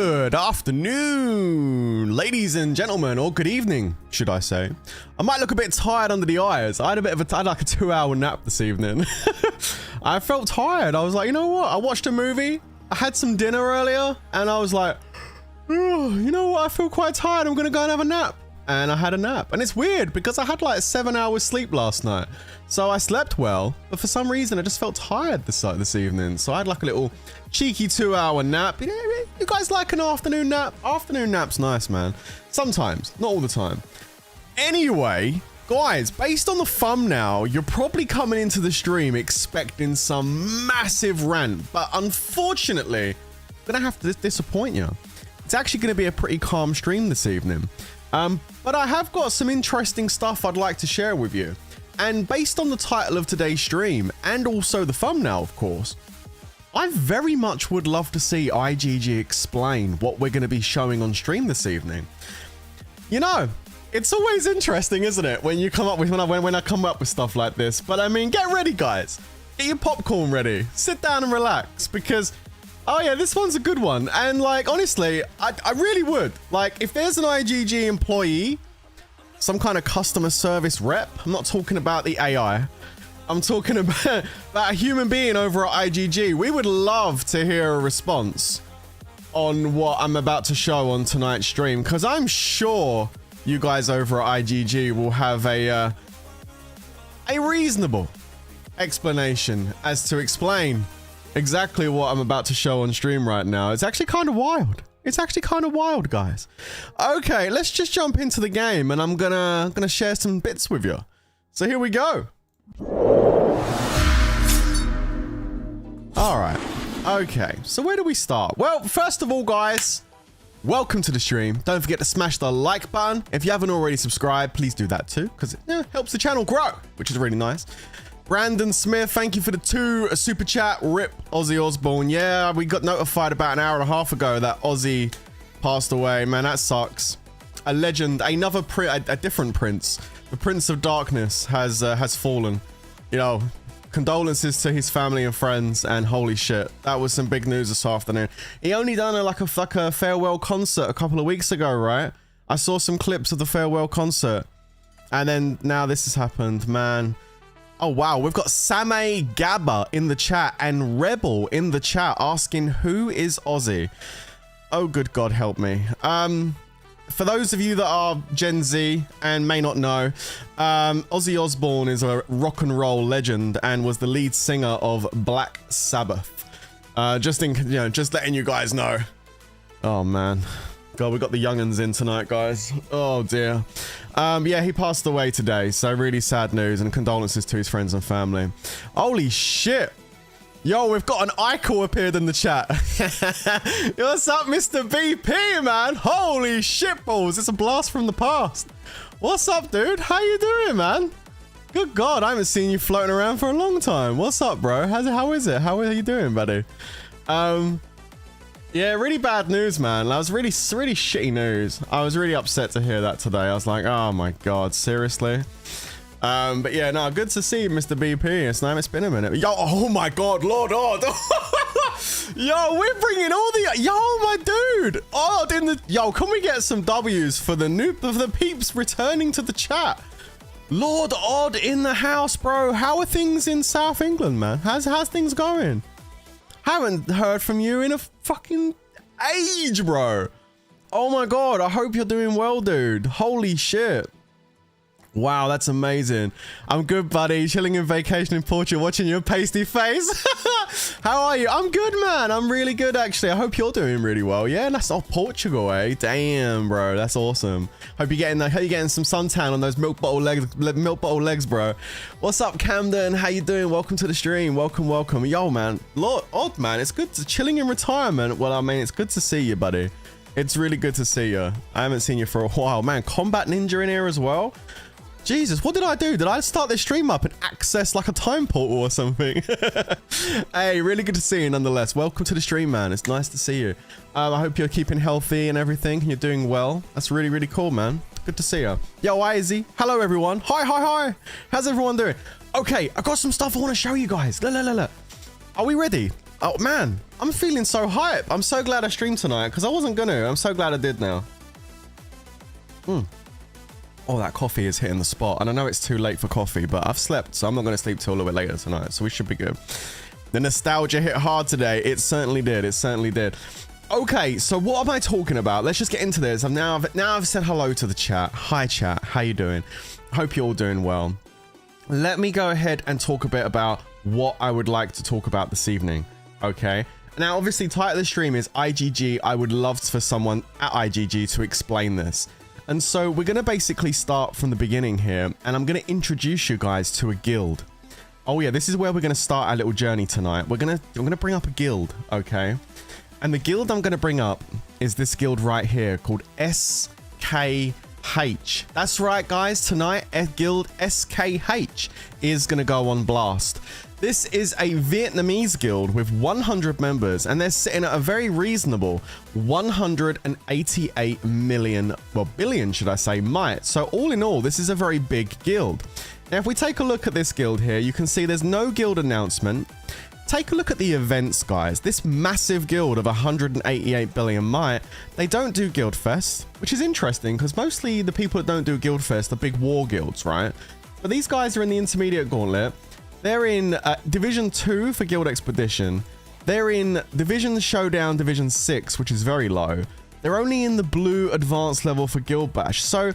Good afternoon, ladies and gentlemen, or good evening, should I say. I might look a bit tired under the eyes. I had like a 2-hour nap this evening. I felt tired. I was like, you know what? I watched a movie. I had some dinner earlier, and I was like, oh, you know what? I feel quite tired. I'm gonna go and have a nap. And I had a nap. And it's weird because I had like 7 hours sleep last night. So I slept well, but for some reason I just felt tired this evening. So I had like a little cheeky 2-hour nap. You guys like an afternoon nap? Afternoon nap's nice, man. Sometimes, not all the time. Anyway, guys, based on the thumbnail, you're probably coming into the stream expecting some massive rant, but unfortunately, I'm gonna have to disappoint you. It's actually gonna be a pretty calm stream this evening. But I have got some interesting stuff I'd like to share with you. And based on the title of today's stream, and also the thumbnail, of course, I very much would love to see IGG explain what we're going to be showing on stream this evening. You know, it's always interesting, isn't it, when you come up with when I come up with stuff like this. But I mean, get ready, guys. Get your popcorn ready. Sit down and relax, because oh yeah, this one's a good one. And like, honestly, I really would. Like, if there's an IGG employee, some kind of customer service rep, I'm not talking about the AI, I'm talking about a human being over at IGG, we would love to hear a response on what I'm about to show on tonight's stream, because I'm sure you guys over at IGG will have a reasonable explanation as to explain exactly what I'm about to show on stream right now. It's actually kind of wild. It's actually kind of wild, guys. Okay, let's just jump into the game, and I'm gonna share some bits with you. So here we go. All right. Okay, so where do we start? Well, first of all, guys, welcome to the stream. Don't forget to smash the like button. If you haven't already subscribed, please do that too, because it helps the channel grow, which is really nice. Brandon Smith, thank you for the 2 super chat. Rip Ozzy Osbourne. Yeah, we got notified about an hour and a half ago that Ozzy passed away. Man, that sucks. A legend, another a different prince. The Prince of Darkness has fallen. You know, condolences to his family and friends, and holy shit, that was some big news this afternoon. He only done like a farewell concert a couple of weeks ago, right? I saw some clips of the farewell concert, and then now this has happened, man. Oh wow, we've got Samay Gabba in the chat and Rebel in the chat asking who is Ozzy. Oh good God, help me. For those of you that are Gen Z and may not know, Ozzy Osbourne is a rock and roll legend and was the lead singer of Black Sabbath. Just letting you guys know. Oh man. God, we got the young'uns in tonight, guys. Oh dear. Yeah, he passed away today, so really sad news, and condolences to his friends and family. Holy shit. Yo, we've got an Eichel appeared in the chat. What's up, Mr. BP, man? Holy shit balls, it's a blast from the past. What's up, dude? How you doing, man? Good God, I haven't seen you floating around for a long time. What's up, bro? How is it? How are you doing, buddy? Yeah, really bad news, man. That was really shitty news. I was really upset to hear that today. I was like, oh my God, seriously? But yeah, no, good to see you, Mr. BP. It's been a minute. Yo, oh my God, Lord Odd. Yo, we're bringing all the, yo, my dude. Odd in the, yo, can we get some W's for the peeps returning to the chat? Lord Odd in the house, bro. How are things in South England, man? How's things going? Haven't heard from you in a fucking age, bro. Oh my God, I hope you're doing well, dude. Holy shit. Wow, that's amazing. I'm good, buddy. Chilling in vacation in Portugal, watching your pasty face. How are you? I'm good, man. I'm really good, actually. I hope you're doing really well. Yeah, that's Portugal, eh? Damn, bro. That's awesome. Hope you're getting some suntan on those milk bottle legs, bro. What's up, Camden? How you doing? Welcome to the stream. Welcome. Yo, man. Lord Odd, man. It's good to chilling in retirement. Well, I mean, it's good to see you, buddy. It's really good to see you. I haven't seen you for a while, man. Combat Ninja in here as well. Jesus, what did I do? Did I start this stream up and access like a time portal or something? Hey, really good to see you nonetheless. Welcome to the stream, man. It's nice to see you. I hope you're keeping healthy and everything, and you're doing well. That's really, really cool, man. Good to see you. Yo, Izzy. Hello, everyone. Hi. How's everyone doing? Okay, I got some stuff I want to show you guys. Look. Are we ready? Oh man, I'm feeling so hype. I'm so glad I streamed tonight because I wasn't gonna. I'm so glad I did now. Oh, that coffee is hitting the spot. And I know it's too late for coffee, but I've slept, so I'm not going to sleep till a little bit later tonight. So we should be good. The nostalgia hit hard today. It certainly did. It certainly did. Okay, so what am I talking about? Let's just get into this. Now I've said hello to the chat. Hi, chat. How you doing? Hope you're all doing well. Let me go ahead and talk a bit about what I would like to talk about this evening. Okay. Now, obviously, title of the stream is IGG. I would love for someone at IGG to explain this. And so we're going to basically start from the beginning here, and I'm going to introduce you guys to a guild. Oh yeah, this is where we're going to start our little journey tonight. I'm going to bring up a guild, okay? And the guild I'm going to bring up is this guild right here called SKH. That's right, guys. Tonight, guild SKH is going to go on blast. This is a Vietnamese guild with 100 members, and they're sitting at a very reasonable 188 million, well, billion, should I say, might. So all in all, this is a very big guild. Now, if we take a look at this guild here, you can see there's no guild announcement. Take a look at the events, guys. This massive guild of 188 billion might, they don't do guild fest, which is interesting because mostly the people that don't do guild fest are big war guilds, right? But these guys are in the intermediate gauntlet. They're in Division 2 for Guild Expedition. They're in Division Showdown Division 6, which is very low. They're only in the blue advanced level for Guild Bash. So,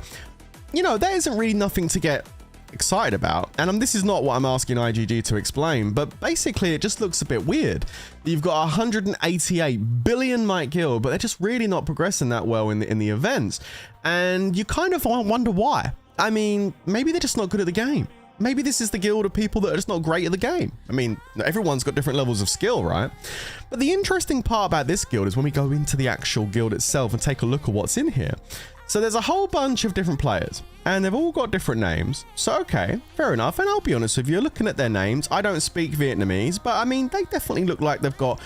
you know, there isn't really nothing to get excited about. And this is not what I'm asking IGG to explain, but basically it just looks a bit weird. You've got 188 billion might guild, but they're just really not progressing that well in the events. And you kind of wonder why. I mean, maybe they're just not good at the game. Maybe this is the guild of people that are just not great at the game. I mean, everyone's got different levels of skill, right? But the interesting part about this guild is when we go into the actual guild itself and take a look at what's in here. So there's a whole bunch of different players and they've all got different names. So, okay, fair enough. And I'll be honest with you, looking at their names, I don't speak Vietnamese, but I mean, they definitely look like they've got,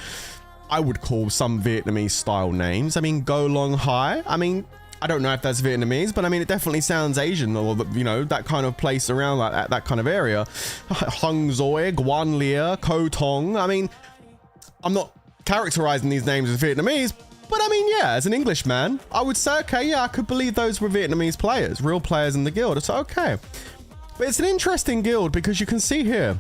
I would call some Vietnamese style names. I mean, Go Long Hai. I mean, I don't know if that's Vietnamese, but I mean, it definitely sounds Asian or, you know, that kind of place around like that kind of area. Hung Zoi, Guan Lia, Ko Tong. I mean, I'm not characterizing these names as Vietnamese, but I mean, yeah, as an Englishman, I would say, okay, yeah, I could believe those were Vietnamese players, real players in the guild. It's okay. But it's an interesting guild because you can see here,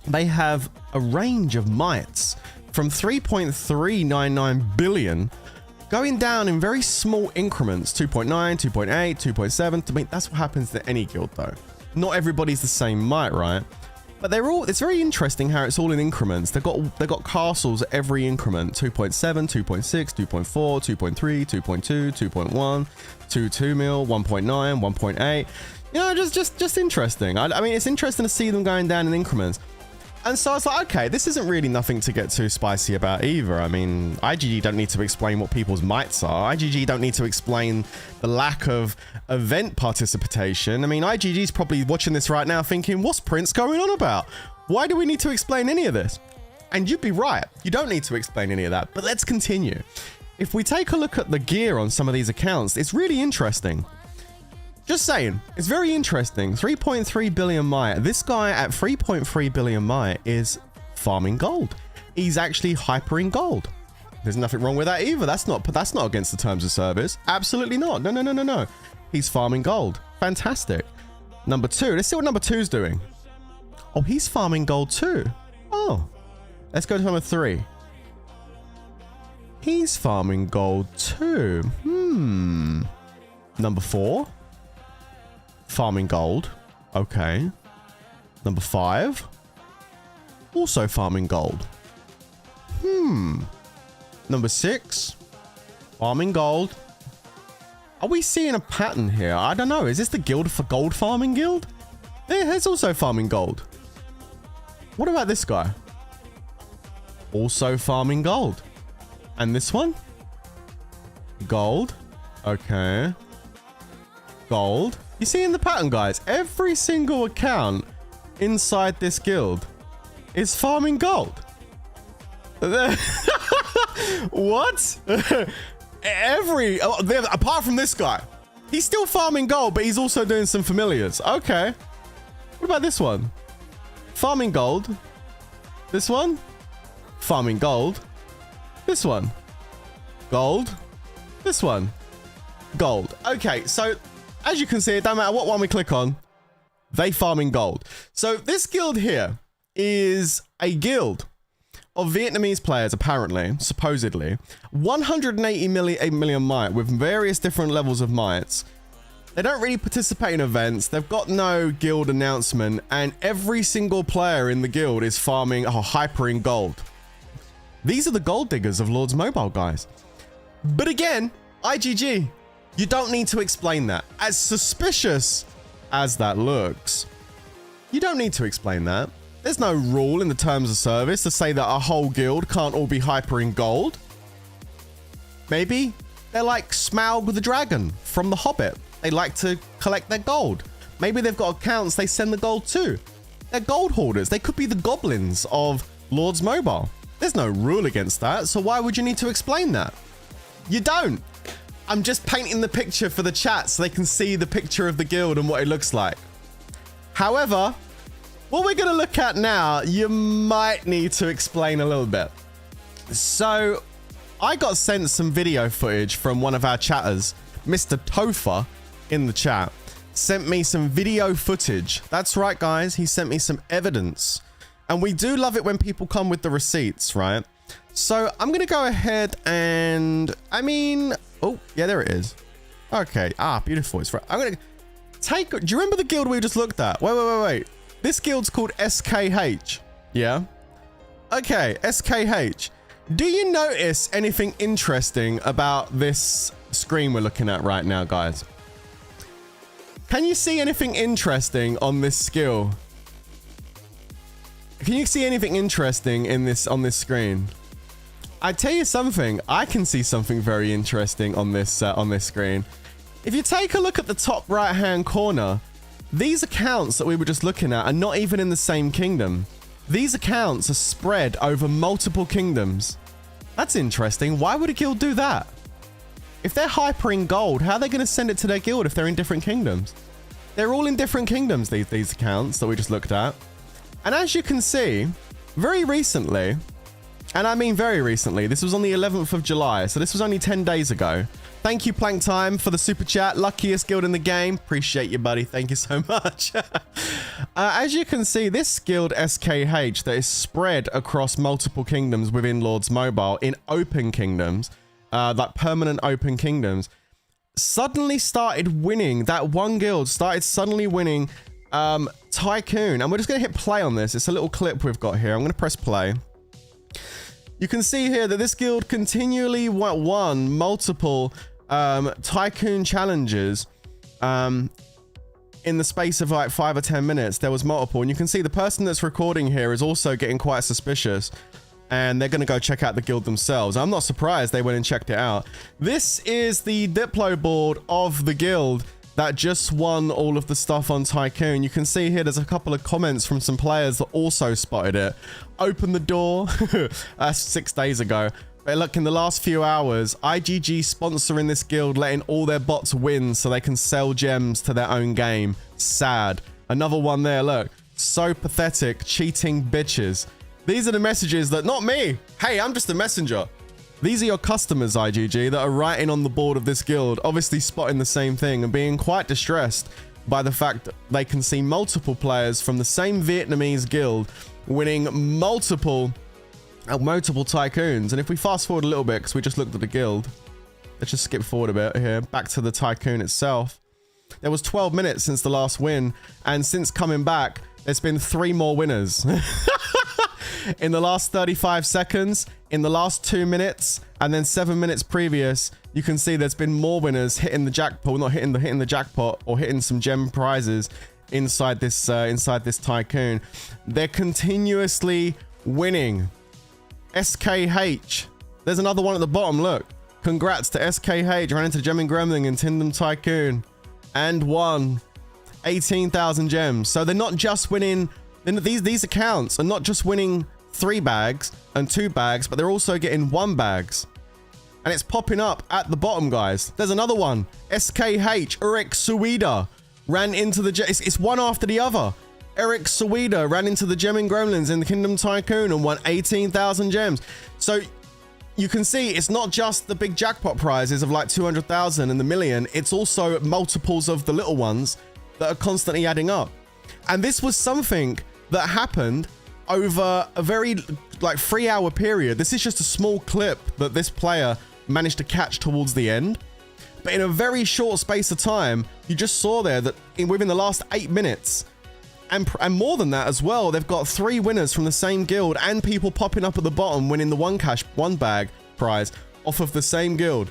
they have a range of mites from 3.399 billion going down in very small increments, 2.9, 2.8, 2.7. I mean, that's what happens to any guild though. Not everybody's the same might, right? But they're all, it's very interesting how it's all in increments. They've got castles at every increment, 2.7, 2.6, 2.4, 2.3, 2.2, 2.1, 2 mil, 1.9, 1.8. You know, just interesting. I mean, it's interesting to see them going down in increments. And so I was like, okay, this isn't really nothing to get too spicy about either. I mean, IGG don't need to explain what people's mites are. IGG don't need to explain the lack of event participation. I mean, IGG's probably watching this right now thinking, what's Prince going on about? Why do we need to explain any of this? And you'd be right. You don't need to explain any of that, but let's continue. If we take a look at the gear on some of these accounts, it's really interesting. Just saying, it's very interesting. 3.3 billion might. This guy at 3.3 billion might is farming gold. He's actually hypering gold. There's nothing wrong with that either. That's not against the terms of service. Absolutely not. No. He's farming gold. Fantastic. Number 2. Let's see what number 2's doing. Oh, he's farming gold too. Oh, let's go to number 3. He's farming gold too. Number 4. Farming gold. Okay. Number 5. Also farming gold. Number 6. Farming gold. Are we seeing a pattern here? I don't know. Is this the guild for gold farming guild? It's also farming gold. What about this guy? Also farming gold. And this one? Gold. Okay. Gold. You see in the pattern, guys, every single account inside this guild is farming gold. What? Apart from this guy, he's still farming gold, but he's also doing some familiars. Okay. What about this one? Farming gold. This one? farming gold. This one, gold. This one, gold. Okay, so as you can see, it don't matter what one we click on, they farming gold. So this guild here is a guild of Vietnamese players, apparently, supposedly, 180 million might with various different levels of mites. They don't really participate in events. They've got no guild announcement, and every single player in the guild is farming or hypering gold. These are the gold diggers of Lords Mobile, guys. But again, IGG, you don't need to explain that. As suspicious as that looks, you don't need to explain that. There's no rule in the terms of service to say that a whole guild can't all be hypering gold. Maybe they're like Smaug the dragon from The Hobbit. They like to collect their gold. Maybe they've got accounts they send the gold to. They're gold hoarders. They could be the goblins of Lords Mobile. There's no rule against that, so why would you need to explain that? You don't. I'm just painting the picture for the chat so they can see the picture of the guild and what it looks like. However, what we're going to look at now, you might need to explain a little bit. So, I got sent some video footage from one of our chatters, Mr. Topher, in the chat. Sent me some video footage. That's right, guys. He sent me some evidence. And we do love it when people come with the receipts, right? So, I'm going to go ahead and... Oh, yeah, there it is. Okay. Beautiful. It's right. I'm going to take... Do you remember the guild we just looked at? Wait. This guild's called SKH. Yeah? Okay, SKH. Do you notice anything interesting about this screen we're looking at right now, guys? Can you see anything interesting on this skill? Can you see anything interesting in this on this screen? I tell you something, I can see something very interesting on this screen. If you take a look at the top right-hand corner, these accounts that we were just looking at are not even in the same kingdom. These accounts are spread over multiple kingdoms. That's interesting. Why would a guild do that? If they're hypering gold, how are they going to send it to their guild if they're in different kingdoms? They're all in different kingdoms, these accounts that we just looked at. And as you can see, very recently, and I mean very recently, this was on the 11th of July, so this was only 10 days ago. Thank you, Plank Time, for the super chat. Luckiest guild in the game. Appreciate you, buddy. Thank you so much. As you can see, this guild SKH that is spread across multiple kingdoms within Lords Mobile in open kingdoms, like permanent open kingdoms, suddenly started winning. That one guild started suddenly winning Tycoon. And we're just going to hit play on this. It's a little clip we've got here. I'm going to press play. You can see here that this guild continually won multiple Tycoon challenges in the space of like 5 or 10 minutes. There was multiple, and you can see the person that's recording here is also getting quite suspicious, and they're going to go check out the guild themselves. I'm not surprised they went and checked it out. This is the Diplo board of the guild that just won all of the stuff on Tycoon. You can see here there's a couple of comments from some players that also spotted it. Open the door. That's 6 days ago. But look, in the last few hours, IGG sponsoring this guild, letting all their bots win so they can sell gems to their own game. Sad. Another one there, look. So pathetic. Cheating bitches. These are the messages that, not me. Hey, I'm just a messenger. These are your customers, IGG, that are writing on the board of this guild, obviously spotting the same thing and being quite distressed by the fact that they can see multiple players from the same Vietnamese guild winning multiple Tycoons. And if we fast forward a little bit, because we just looked at the guild, let's just skip forward a bit here, back to the Tycoon itself. There was 12 minutes since the last win, and since coming back, there's been 3 more winners. In the last 35 seconds, in the last 2 minutes, and then 7 minutes previous, you can see there's been more winners hitting the jackpot, not hitting the jackpot, or hitting some gem prizes inside this Tycoon. They're continuously winning. SKH. There's another one at the bottom, look. Congrats to SKH, ran into Gemming Gremlin and Tindom Tycoon, and won 18,000 gems. So they're not just winning... These accounts are not just winning 3 bags and 2 bags, but they're also getting 1 bags. And it's popping up at the bottom, guys. There's another one. SKH, Urek Suida, ran into the... It's one after the other. Eric Sawida ran into the gemming gremlins in the Kingdom Tycoon and won 18,000 gems. So you can see it's not just the big jackpot prizes of like 200,000 and the million. It's also multiples of the little ones that are constantly adding up. And this was something that happened over a very like 3-hour period. This is just a small clip that this player managed to catch towards the end. But in a very short space of time, you just saw there that within the last 8 minutes, and more than that as well, they've got 3 winners from the same guild and people popping up at the bottom winning the one bag prize off of the same guild.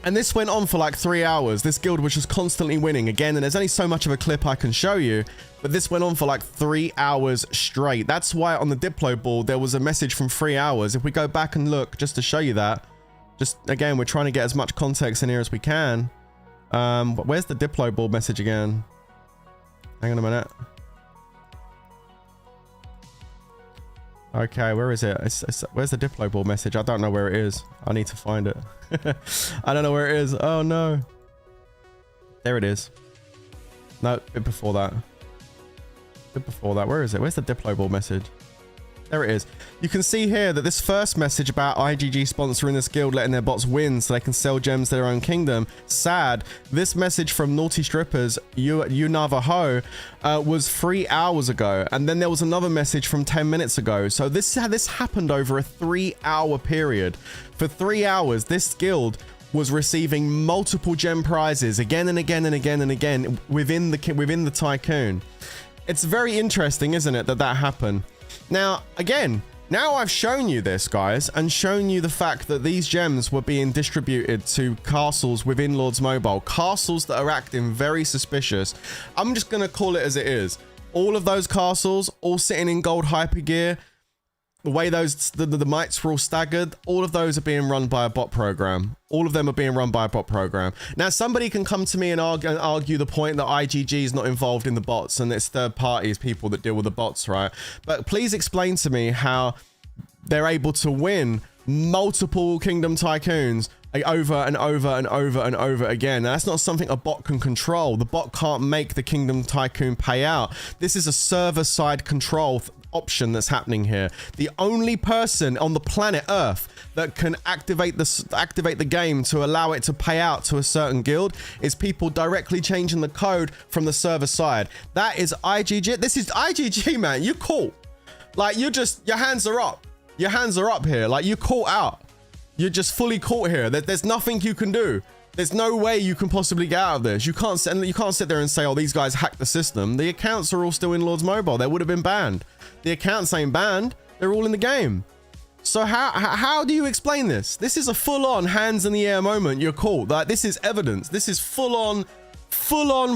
And this went on for like 3 hours. This guild was just constantly winning again. And there's only so much of a clip I can show you, but this went on for like 3 hours straight. That's why on the Diplo board, there was a message from 3 hours. If we go back and look just to show you that, just again, we're trying to get as much context in here as we can. Where's the Diplo board message again? Hang on a minute. Okay, where is it? Where's the Diplo board message? I don't know where it is. I need to find it. I don't know where it is. Oh no. There it is. No, a bit before that. A bit before that. Where is it? Where's the Diplo board message? There it is. You can see here that this first message about IGG sponsoring this guild, letting their bots win so they can sell gems to their own kingdom. Sad. This message from Naughty Strippers, you Navajo, was 3 hours ago. And then there was another message from 10 minutes ago. So this happened over a 3-hour period. For 3 hours, this guild was receiving multiple gem prizes again and again and again and again within the Tycoon. It's very interesting, isn't it, that happened? Now, again, now I've shown you this, guys, and shown you the fact that these gems were being distributed to castles within Lords Mobile. Castles that are acting very suspicious. I'm just going to call it as it is. All of those castles, all sitting in gold hypergear, the way the mites were all staggered, all of those are being run by a bot program. All of them are being run by a bot program. Now, somebody can come to me and argue the point that IGG is not involved in the bots and it's third parties, people that deal with the bots, right? But please explain to me how they're able to win multiple Kingdom Tycoons over and over and over and over again. Now, that's not something a bot can control. The bot can't make the Kingdom Tycoon pay out. This is a server-side control option that's happening here. The only person on the planet Earth that can activate the game to allow it to pay out to a certain guild is people directly changing the code from the server side. That is IGG. This is IGG, man. You caught. Like, your hands are up. Your hands are up here. Like, you caught out. You're just fully caught here. There's nothing you can do. There's no way you can possibly get out of this. You can't sit there and say, oh, these guys hacked the system. The accounts are all still in Lords Mobile. They would have been banned. The accounts ain't banned. They're all in the game. So how do you explain this? This is a full-on hands in the air moment. You're caught. Like, this is evidence. This is full-on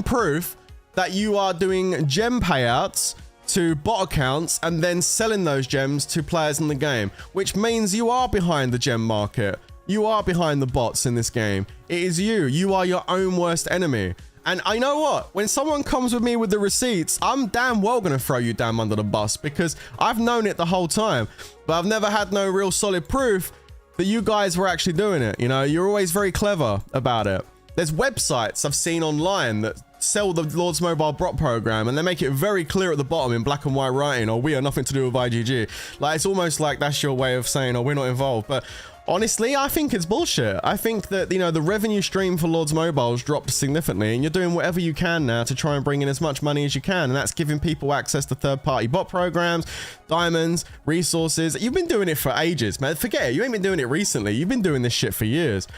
proof that you are doing gem payouts to bot accounts and then selling those gems to players in the game, which means you are behind the gem market. You are behind the bots in this game. It is you. You are your own worst enemy. And I know what? When someone comes with me with the receipts, I'm damn well going to throw you down under the bus because I've known it the whole time, but I've never had no real solid proof that you guys were actually doing it. You know, you're always very clever about it. There's websites I've seen online that sell the Lords Mobile bot program and they make it very clear at the bottom in black and white writing, or we are nothing to do with IGG. Like, it's almost like that's your way of saying, oh, we're not involved. But honestly, I think it's bullshit. I think that, you know, the revenue stream for Lords Mobile has dropped significantly and you're doing whatever you can now to try and bring in as much money as you can. And that's giving people access to third-party bot programs, diamonds, resources. You've been doing it for ages, man. Forget it. You ain't been doing it recently. You've been doing this shit for years.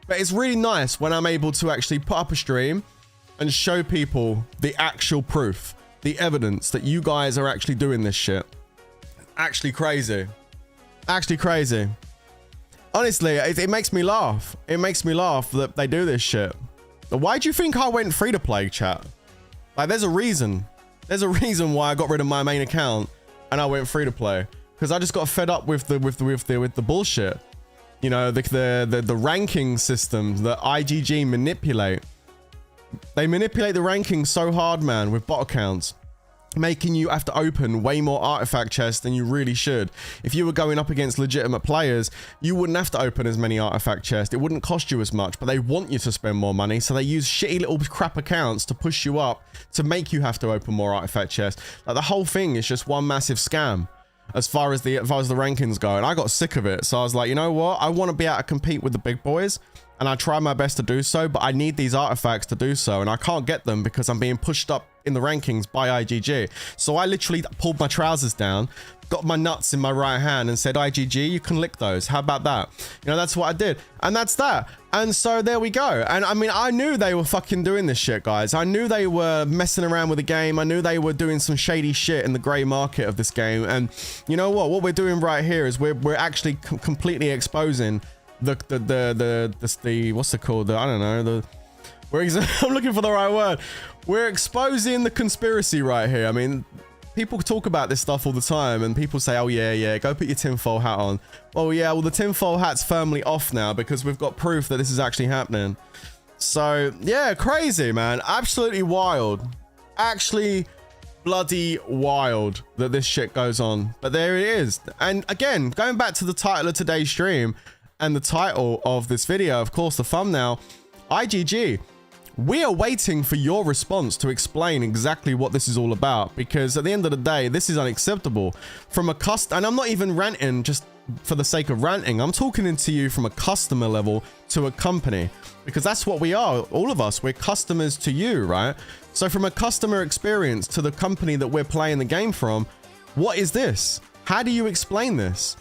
But it's really nice when I'm able to actually put up a stream and show people the actual proof, the evidence that you guys are actually doing this shit. Actually crazy. Actually crazy. Honestly, it makes me laugh. It makes me laugh that they do this shit. Why do you think I went free to play, chat? Like, there's a reason. There's a reason why I got rid of my main account and I went free to play. Because I just got fed up with the bullshit. You know, the ranking system that IGG manipulate. They manipulate the rankings so hard, man, with bot accounts. making you have to open way more artifact chests than you really should. If you were going up against legitimate players, you wouldn't have to open as many artifact chests. It wouldn't cost you as much, but they want you to spend more money, so they use shitty little crap accounts to push you up to make you have to open more artifact chests. Like, the whole thing is just one massive scam as far as the rankings go, and I got sick of it. So I was like, you know what, I want to be able to compete with the big boys, and I try my best to do so, but I need these artifacts to do so, and I can't get them because I'm being pushed up in the rankings by IGG. So I literally pulled my trousers down, got my nuts in my right hand, and said, IGG, you can lick those. How about that? You know, that's what I did. And that's that. And so there we go. And I mean, I knew they were fucking doing this shit, guys. I knew they were messing around with the game. I knew they were doing some shady shit in the grey market of this game. And you know what? What we're doing right here is we're actually completely exposing the what's it called? I don't know. I'm looking for the right word. We're exposing the conspiracy right here. I mean, people talk about this stuff all the time, and people say, oh yeah, go put your tinfoil hat on. Oh yeah, well the tinfoil hat's firmly off now because we've got proof that this is actually happening. So yeah, crazy, man. Absolutely wild. Actually bloody wild that this shit goes on. But there it is. And again, going back to the title of today's stream, and the title of this video, of course, the thumbnail, IGG, we are waiting for your response to explain exactly what this is all about, because at the end of the day, this is unacceptable from a and I'm not even ranting just for the sake of ranting. I'm talking to you from a customer level to a company, because that's what we are. All of us, we're customers to you, right? So from a customer experience to the company that we're playing the game from, what is this? How do you explain this?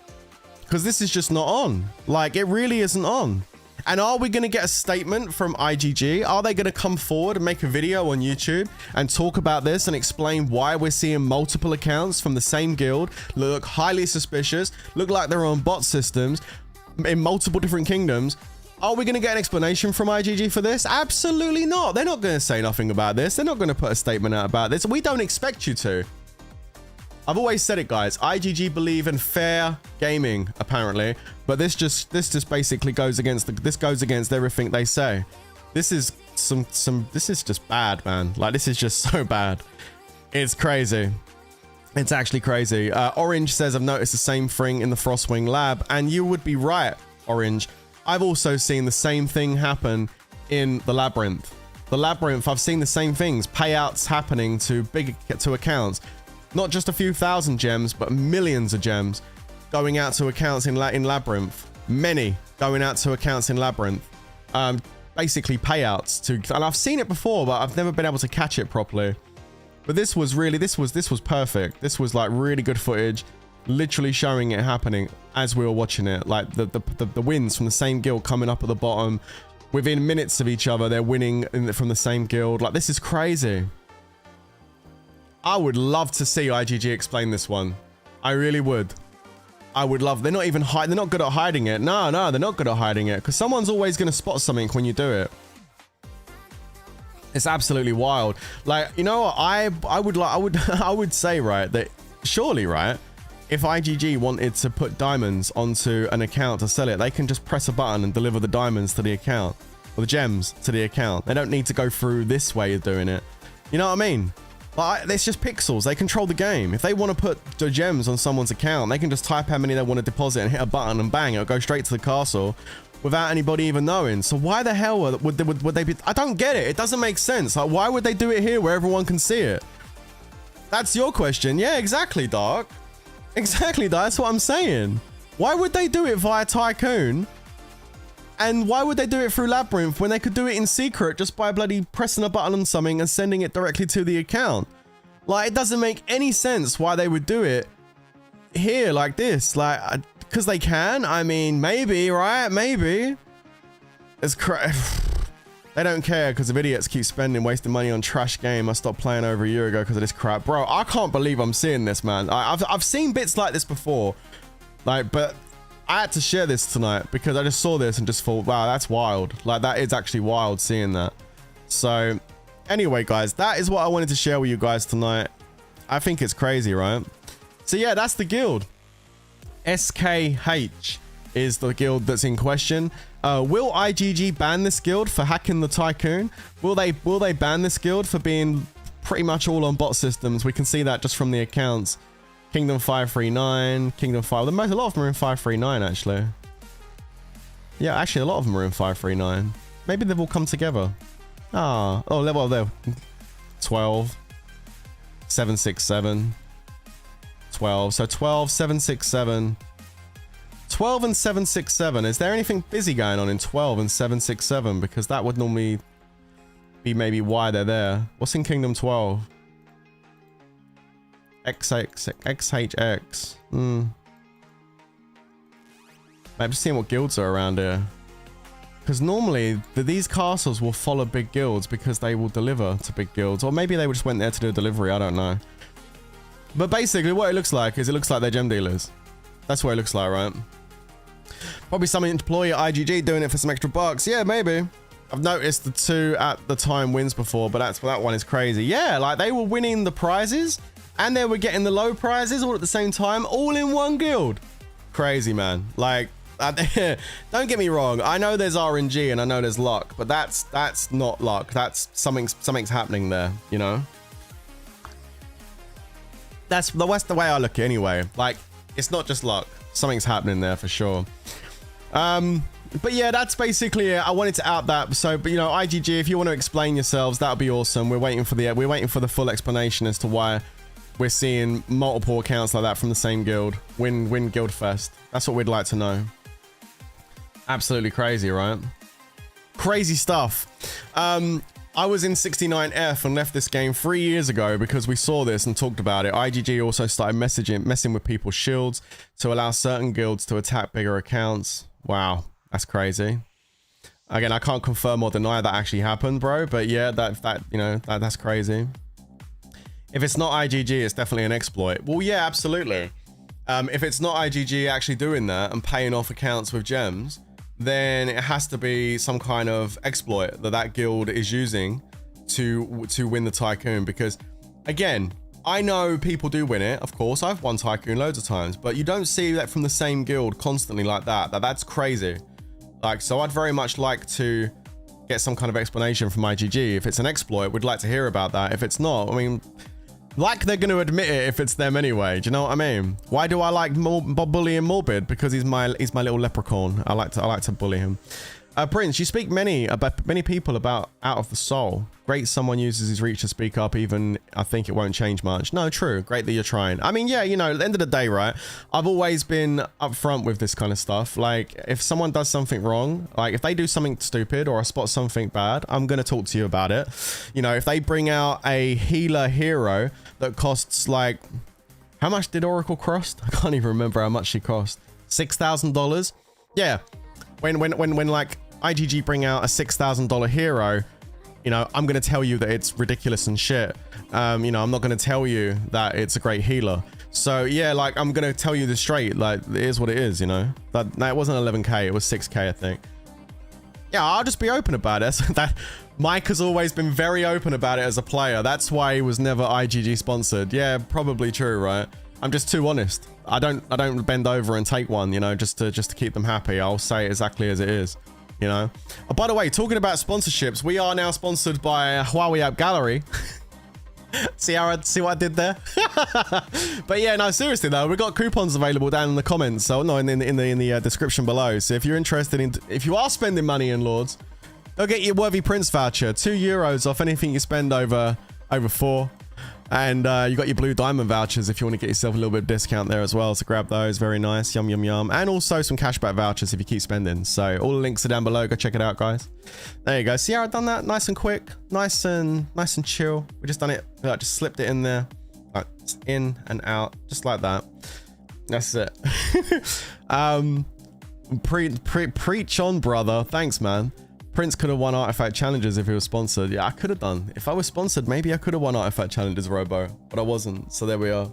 Because this is just not on. Like, it really isn't on. And are we going to get a statement from IGG? Are they going to come forward and make a video on YouTube and talk about this and explain why we're seeing multiple accounts from the same guild look highly suspicious, look like they're on bot systems in multiple different kingdoms? Are we going to get an explanation from IGG for this? Absolutely not. They're not going to say nothing about this. They're not going to put a statement out about this. We don't expect you to. I've always said it, guys. IGG believe in fair gaming, apparently, but this just basically goes against everything they say. This is this is just bad, man. Like, this is just so bad. It's crazy. It's actually crazy. Orange says, I've noticed the same thing in the Frostwing lab, and you would be right, Orange. I've also seen the same thing happen in the Labyrinth. The Labyrinth, I've seen the same things, payouts happening to accounts. Not just a few thousand gems, but millions of gems going out to accounts in Labyrinth. Many going out to accounts in Labyrinth. Basically payouts to, and I've seen it before, but I've never been able to catch it properly. But this was perfect. This was like really good footage, literally showing it happening as we were watching it. Like the wins from the same guild coming up at the bottom within minutes of each other. They're winning from the same guild. Like, this is crazy. I would love to see IGG explain this one. I really would. I would love. They're not good at hiding it. No, they're not good at hiding it, because someone's always going to spot something when you do it. It's absolutely wild. Like, you know what? I would say, right, that surely, right, if IGG wanted to put diamonds onto an account to sell it, they can just press a button and deliver the diamonds to the account, or the gems to the account. They don't need to go through this way of doing it. You know what I mean? But it's just pixels. They control the game. If they want to put the gems on someone's account, they can just type how many they want to deposit and hit a button, and bang, it'll go straight to the castle without anybody even knowing. So why the hell would they be? I don't get it. It doesn't make sense. Like, why would they do it here where everyone can see it? That's your question. Yeah, exactly, Dark. Exactly, Dark. That's what I'm saying. Why would they do it via Tycoon? And why would they do it through Labyrinth when they could do it in secret just by bloody pressing a button on something and sending it directly to the account? Like, it doesn't make any sense why they would do it here like this. Like, because they can? I mean, maybe, right? Maybe. It's They don't care because the idiots keep wasting money on trash game. I stopped playing over a year ago because of this crap. Bro, I can't believe I'm seeing this, man. I've seen bits like this before. Like, but I had to share this tonight because I just saw this and just thought, wow, that's wild. Like, that is actually wild seeing that. So anyway, guys, that is what I wanted to share with you guys tonight. I think it's crazy, right? So yeah, that's the guild. SKH is the guild that's in question. Will IGG ban this guild for hacking the Tycoon? Will they ban this guild for being pretty much all on bot systems. We can see that just from the accounts. Kingdom 539, Kingdom 5. A lot of them are in 539 actually. Yeah, actually a lot of them are in 539. Maybe they've all come together. Oh, level there. 12, 767, 12. So 12, 767, 12 and 767. Is there anything busy going on in 12 and 767? Because that would normally be maybe why they're there. What's in Kingdom 12? XHX. I'm just seeing what guilds are around here. Because normally these castles will follow big guilds because they will deliver to big guilds. Or maybe they just went there to do a delivery. I don't know. But basically what it looks like is they're gem dealers. That's what it looks like, right? Probably some employee at IGG doing it for some extra bucks. Yeah, maybe. I've noticed the 2 at the time wins before, but that one is crazy. Yeah, like they were winning the prizes and they were getting the low prizes all at the same time, all in one guild. Crazy, man. Like, don't get me wrong. I know there's RNG and I know there's luck, but that's not luck. That's something's happening there, you know? That's the way I look at it anyway. Like, it's not just luck. Something's happening there for sure. But yeah, that's basically it. I wanted to out that. So, but you know, IGG, if you want to explain yourselves, that would be awesome. We're waiting for the full explanation as to why we're seeing multiple accounts like that from the same guild win guild fest. That's what we'd like to know. Absolutely crazy, right? Crazy stuff. I was in 69F and left this game 3 years ago because we saw this and talked about it. IGG also started messing with people's shields to allow certain guilds to attack bigger accounts. Wow, that's crazy. Again, I can't confirm or deny that actually happened, bro. But yeah, that's crazy. If it's not IGG, it's definitely an exploit. Well, yeah, absolutely. If it's not IGG actually doing that and paying off accounts with gems, then it has to be some kind of exploit that guild is using to win the Tycoon. Because again, I know people do win it. Of course, I've won Tycoon loads of times, but you don't see that from the same guild constantly like that. That's crazy. Like, so I'd very much like to get some kind of explanation from IGG. If it's an exploit, we'd like to hear about that. If it's not, I mean, like they're going to admit it if it's them anyway. Do you know what I mean? Why do I like bullying Morbid? Because he's my little leprechaun. I like to bully him. Prince, you speak many people about Out of the Soul. Great, someone uses his reach to speak up, even I think it won't change much. No, true. Great that you're trying. I mean, yeah, you know, at the end of the day, right? I've always been upfront with this kind of stuff. Like, if someone does something wrong, like if they do something stupid or I spot something bad, I'm going to talk to you about it. You know, if they bring out a healer hero that costs like, how much did Oracle cost? I can't even remember how much she cost. $6,000? Yeah. When like IGG bring out a $6,000 hero, you know, I'm going to tell you that it's ridiculous and shit. You know, I'm not going to tell you that it's a great healer. So yeah, like I'm going to tell you this straight, like it is what it is, you know. That it wasn't 11k, it was 6k, I think. Yeah, I'll just be open about it. That Mike has always been very open about it as a player. That's why he was never IGG sponsored. Yeah, probably true, right? I'm just too honest. I don't bend over and take one, you know, just to keep them happy. I'll say it exactly as it is, you know. Oh, by the way, talking about sponsorships, we are now sponsored by Huawei Appgallery. see what I did there? But yeah, no, seriously though, we've got coupons available down in the comments. So no, in the description below. So if you're interested in, if you are spending money in Lords, go get your Worthy Prince voucher, €2 off anything you spend over 4. And you got your blue diamond vouchers if you want to get yourself a little bit of discount there as well. So grab those. Very nice. Yum, yum, yum. And also some cashback vouchers if you keep spending. So all the links are down below. Go check it out, guys. There you go. See how I've done that? Nice and quick. Nice and chill. We just done it. I just slipped it in there. Like in and out. Just like that. That's it. Preach on, brother. Thanks, man. Prince could have won Artifact Challenges if he was sponsored. Yeah, I could have done. If I was sponsored, maybe I could have won Artifact Challenges, Robo. But I wasn't. So there we are.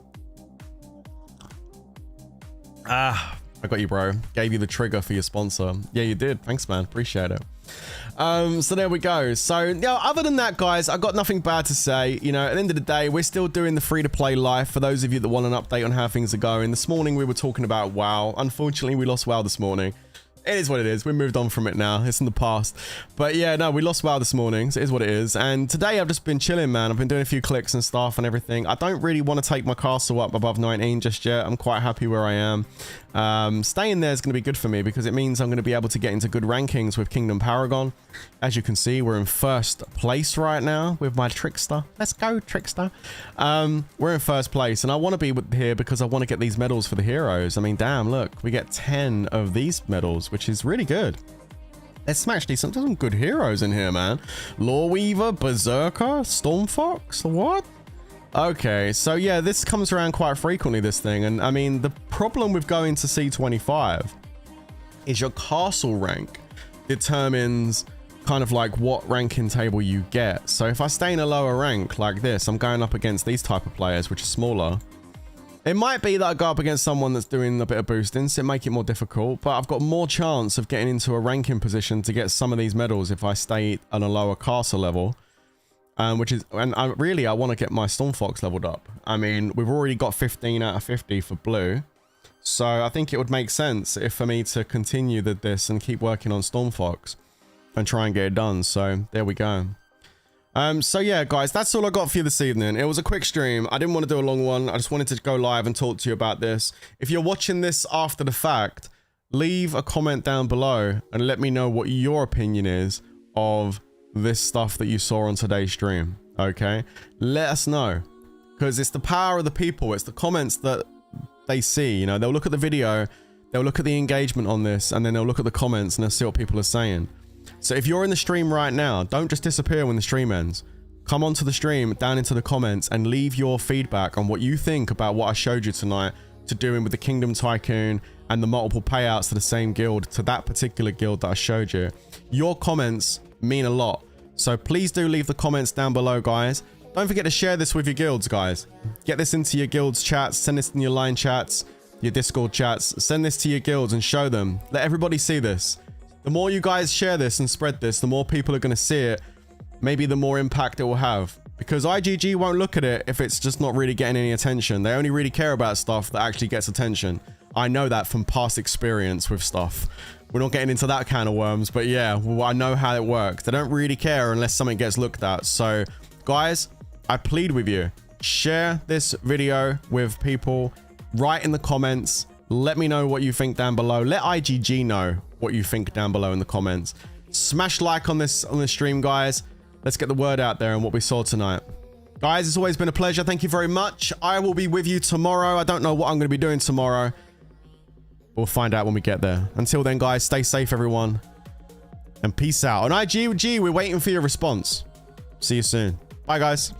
Ah, I got you, bro. Gave you the trigger for your sponsor. Yeah, you did. Thanks, man. Appreciate it. So there we go. So, yeah, other than that, guys, I got nothing bad to say. You know, at the end of the day, we're still doing the free-to-play life. For those of you that want an update on how things are going. This morning, we were talking about WoW. Unfortunately, we lost WoW this morning. It is what it is. We moved on from it now. It's in the past. But yeah, no, we lost WoW this morning. So it is what it is. And today I've just been chilling, man. I've been doing a few clicks and stuff and everything. I don't really want to take my castle up above 19 just yet. I'm quite happy where I am. Staying there is going to be good for me because it means I'm going to be able to get into good rankings with Kingdom Paragon. As you can see, we're in first place right now with my Trickster. Let's go, Trickster. We're in first place and I want to be here because I want to get these medals for the heroes. I mean, damn, look, we get 10 of these medals, which is really good. There's actually some good heroes in here, man. Lawweaver, Berserker, Stormfox, what? Okay, so yeah, this comes around quite frequently, this thing. And I mean, the problem with going to C25 is your castle rank determines kind of like what ranking table you get. So if I stay in a lower rank like this, I'm going up against these type of players, which are smaller. It might be that I go up against someone that's doing a bit of boosting, so it make it more difficult, but I've got more chance of getting into a ranking position to get some of these medals if I stay on a lower castle level. I want to get my Stormfox leveled up. I mean, we've already got 15 out of 50 for blue. So I think it would make sense for me to continue this and keep working on Stormfox and try and get it done. So there we go. So yeah, guys, that's all I got for you this evening. It was a quick stream. I didn't want to do a long one. I just wanted to go live and talk to you about this. If you're watching this after the fact, leave a comment down below and let me know what your opinion is of this stuff that you saw on today's stream. Okay, let us know, because it's the power of the people. It's the comments that they see. You know, they'll look at the video, they'll look at the engagement on this, and then they'll look at the comments and they'll see what people are saying. So if you're in the stream right now, don't just disappear when the stream ends. Come onto the stream, down into the comments, and leave your feedback on what you think about what I showed you tonight to doing with the Kingdom Tycoon and the multiple payouts to the same guild, to that particular guild that I showed you. Your comments mean a lot. So please do leave the comments down below, guys. Don't forget to share this with your guilds, guys. Get this into your guilds chats, send this in your line chats, your Discord chats, send this to your guilds and show them. Let everybody see this. The more you guys share this and spread this, the more people are going to see it. Maybe the more impact it will have. Because IGG won't look at it if it's just not really getting any attention. They only really care about stuff that actually gets attention. I know that from past experience with stuff. We're not getting into that kind of worms, but yeah, well, I know how it works. They don't really care unless something gets looked at. So, guys, I plead with you. Share this video with people. Write in the comments. Let me know what you think down below. Let IGG know what you think down below in the comments. Smash like on this stream, guys. Let's get the word out there on what we saw tonight. Guys, it's always been a pleasure. Thank you very much. I will be with you tomorrow. I don't know what I'm going to be doing tomorrow. We'll find out when we get there. Until then, guys, stay safe, everyone. And peace out. On IGG, we're waiting for your response. See you soon. Bye, guys.